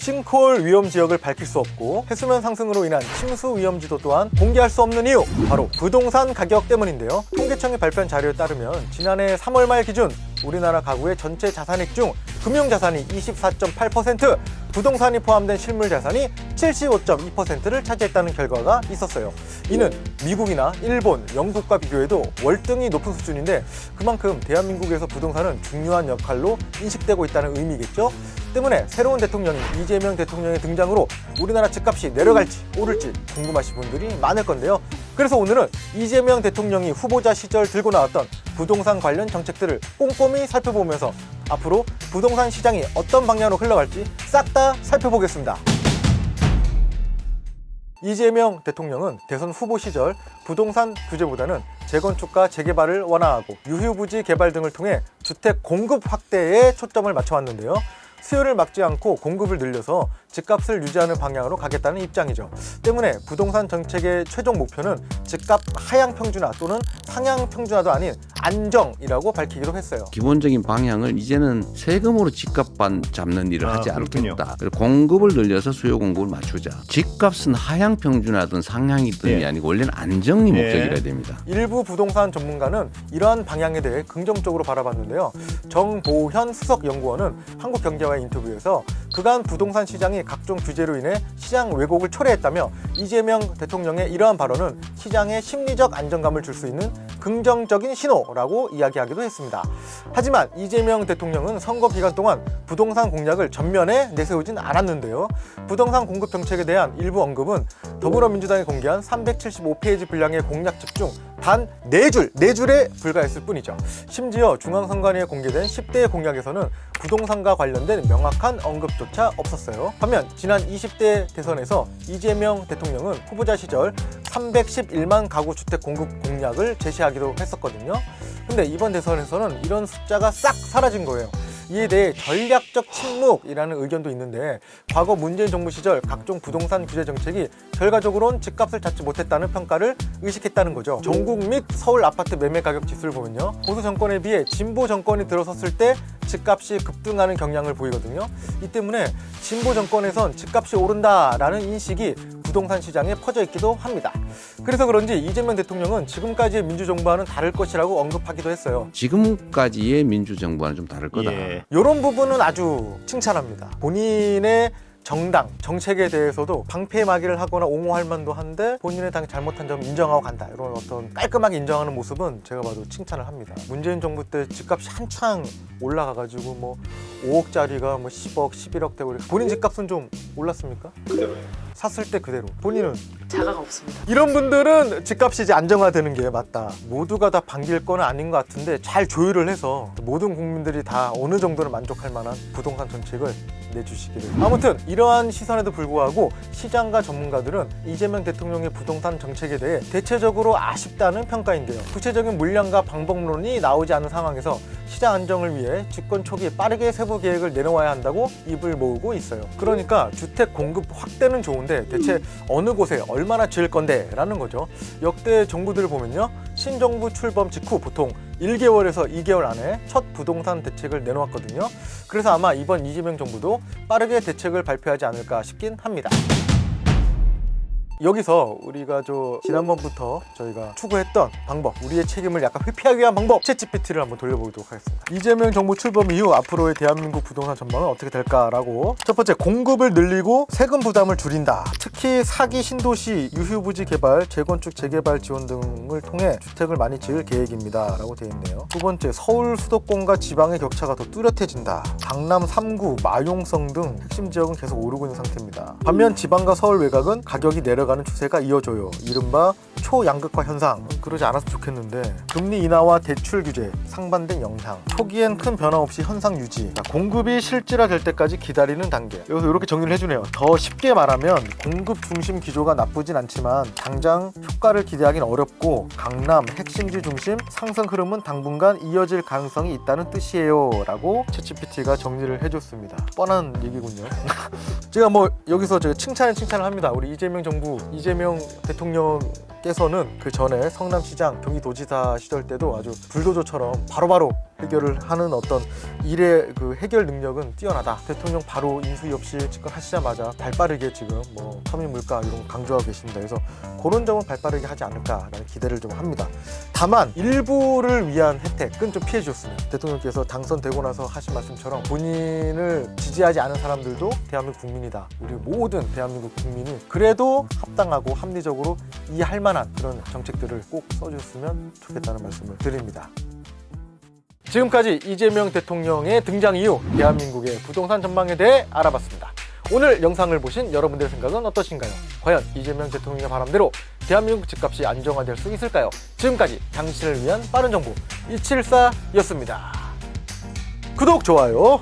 싱크홀 위험 지역을 밝힐 수 없고 해수면 상승으로 인한 침수 위험 지도 또한 공개할 수 없는 이유, 바로 부동산 가격 때문인데요. 통계청이 발표한 자료에 따르면 지난해 3월 말 기준 우리나라 가구의 전체 자산액 중 금융자산이 24.8%, 부동산이 포함된 실물자산이 75.2%를 차지했다는 결과가 있었어요. 이는 미국이나 일본, 영국과 비교해도 월등히 높은 수준인데 그만큼 대한민국에서 부동산은 중요한 역할로 인식되고 있다는 의미겠죠. 때문에 새로운 대통령인 이재명 대통령의 등장으로 우리나라 집값이 내려갈지 오를지 궁금하신 분들이 많을 건데요. 그래서 오늘은 이재명 대통령이 후보자 시절 들고 나왔던 부동산 관련 정책들을 꼼꼼히 살펴보면서 앞으로 부동산 시장이 어떤 방향으로 흘러갈지 싹 다 살펴보겠습니다. 이재명 대통령은 대선 후보 시절 부동산 규제보다는 재건축과 재개발을 완화하고 유휴부지 개발 등을 통해 주택 공급 확대에 초점을 맞춰왔는데요. 수요를 막지 않고 공급을 늘려서 집값을 유지하는 방향으로 가겠다는 입장이죠. 때문에 부동산 정책의 최종 목표는 집값 하향 평준화 또는 상향 평준화도 아닌 안정이라고 밝히기도 했어요. 기본적인 방향을 이제는 세금으로 집값만 잡는 일을 하지 그렇군요. 않겠다. 그리고 공급을 늘려서 수요 공급을 맞추자. 집값은 하향 평준화든 상향이든이 아니고 원래는 안정이 목적이라 됩니다. 일부 부동산 전문가는 이러한 방향에 대해 긍정적으로 바라봤는데요. 정보현 수석연구원은 한국경제와의 인터뷰에서 그간 부동산 시장이 각종 규제로 인해 시장 왜곡을 초래했다며 이재명 대통령의 이러한 발언은 시장에 심리적 안정감을 줄 수 있는 긍정적인 신호라고 이야기하기도 했습니다. 하지만 이재명 대통령은 선거 기간 동안 부동산 공약을 전면에 내세우진 않았는데요. 부동산 공급 정책에 대한 일부 언급은 더불어민주당이 공개한 375페이지 분량의 공약집 중 단 4줄에 불과했을 뿐이죠. 심지어 중앙선관위에 공개된 10대 공약에서는 부동산과 관련된 명확한 언급조차 없었어요. 반면 지난 20대 대선에서 이재명 대통령은 후보자 시절 311만 가구 주택 공급 공약을 제시하기도 했었거든요. 근데 이번 대선에서는 이런 숫자가 싹 사라진 거예요. 이에 대해 전략적 침묵이라는 의견도 있는데 과거 문재인 정부 시절 각종 부동산 규제 정책이 결과적으로는 집값을 잡지 못했다는 평가를 의식했다는 거죠. 전국 및 서울 아파트 매매 가격 지수를 보면요, 보수 정권에 비해 진보 정권이 들어섰을 때 집값이 급등하는 경향을 보이거든요. 이 때문에 진보 정권에선 집값이 오른다라는 인식이 부동산 시장에 퍼져 있기도 합니다. 그래서 그런지 이재명 대통령은 지금까지의 민주정부와는 다를 것이라고 언급하기도 했어요. 지금까지의 민주정부와는 좀 다를 거다. 이런 부분은 아주 칭찬합니다. 본인의 정당, 정책에 대해서도 방패막이를 하거나 옹호할 만도 한데 본인의 당이 잘못한 점 인정하고 간다. 이런 어떤 깔끔하게 인정하는 모습은 제가 봐도 칭찬을 합니다. 문재인 정부 때 집값이 한창 올라가가지고 뭐 5억짜리가 뭐 10억, 11억 되고 본인 집값은 좀 올랐습니까? 그대로예요. 샀을 때 그대로. 본인은? 자가가 없습니다. 이런 분들은 집값이 이제 안정화되는 게 맞다. 모두가 다 반길 건 아닌 것 같은데 잘 조율을 해서 모든 국민들이 다 어느 정도는 만족할 만한 부동산 정책을 내주시기를. 아무튼 이러한 시선에도 불구하고 시장과 전문가들은 이재명 대통령의 부동산 정책에 대해 대체적으로 아쉽다는 평가인데요. 구체적인 물량과 방법론이 나오지 않은 상황에서 시장 안정을 위해 집권 초기에 빠르게 세부 계획을 내놓아야 한다고 입을 모으고 있어요. 그러니까 주택 공급 확대는 좋은데 대체 어느 곳에 얼마나 지을 건데 라는 거죠. 역대 정부들을 보면요, 신정부 출범 직후 보통 1개월에서 2개월 안에 첫 부동산 대책을 내놓았거든요. 그래서 아마 이번 이재명 정부도 빠르게 대책을 발표하지 않을까 싶긴 합니다. 여기서 우리가 지난번부터 저희가 추구했던 방법, 우리의 책임을 약간 회피하기 위한 방법, 챗GPT를 한번 돌려보도록 하겠습니다. 이재명 정부 출범 이후 앞으로의 대한민국 부동산 전망은 어떻게 될까라고. 첫 번째, 공급을 늘리고 세금 부담을 줄인다. 특히 사기 신도시, 유휴부지 개발, 재건축, 재개발 지원 등을 통해 주택을 많이 지을 계획입니다 라고 되어 있네요. 두 번째, 서울 수도권과 지방의 격차가 더 뚜렷해진다. 강남 3구, 마용성 등 핵심 지역은 계속 오르고 있는 상태입니다. 반면 지방과 서울 외곽은 가격이 내려가는 추세가 이어져요. 이른바 초양극화 현상. 그러지 않았으면 좋겠는데 금리 인하와 대출 규제, 상반된 영향, 초기엔 큰 변화 없이 현상 유지, 공급이 실질화될 때까지 기다리는 단계. 여기서 이렇게 정리를 해주네요. 더 쉽게 말하면 공급 중심 기조가 나쁘진 않지만 당장 효과를 기대하기는 어렵고 강남 핵심지 중심 상승 흐름은 당분간 이어질 가능성이 있다는 뜻이에요 라고 챗GPT가 정리를 해줬습니다. 뻔한 얘기군요. 제가 여기서 칭찬을 합니다. 우리 이재명 정부, 이재명 대통령께 대통령께서는 그 전에 성남시장, 경기도지사 시절 때도 아주 불도저처럼 바로바로 해결을 하는 어떤 일의 그 해결 능력은 뛰어나다. 대통령 바로 인수위 없이 집권하시자마자 발빠르게 지금 뭐 서민 물가 이런 거 강조하고 계십니다. 그래서 그런 점은 발빠르게 하지 않을까라는 기대를 좀 합니다. 다만 일부를 위한 혜택은 좀 피해 주셨습니다. 대통령께서 당선되고 나서 하신 말씀처럼 본인을 지지하지 않은 사람들도 대한민국 국민이다. 우리 모든 대한민국 국민이 그래도 합당하고 합리적으로 이해할 만한 그런 정책들을 꼭 써주셨으면 좋겠다는 말씀을 드립니다. 지금까지 이재명 대통령의 등장 이후 대한민국의 부동산 전망에 대해 알아봤습니다. 오늘 영상을 보신 여러분들의 생각은 어떠신가요? 과연 이재명 대통령의 바람대로 대한민국 집값이 안정화될 수 있을까요? 지금까지 당신을 위한 빠른 정보 274였습니다. 구독, 좋아요.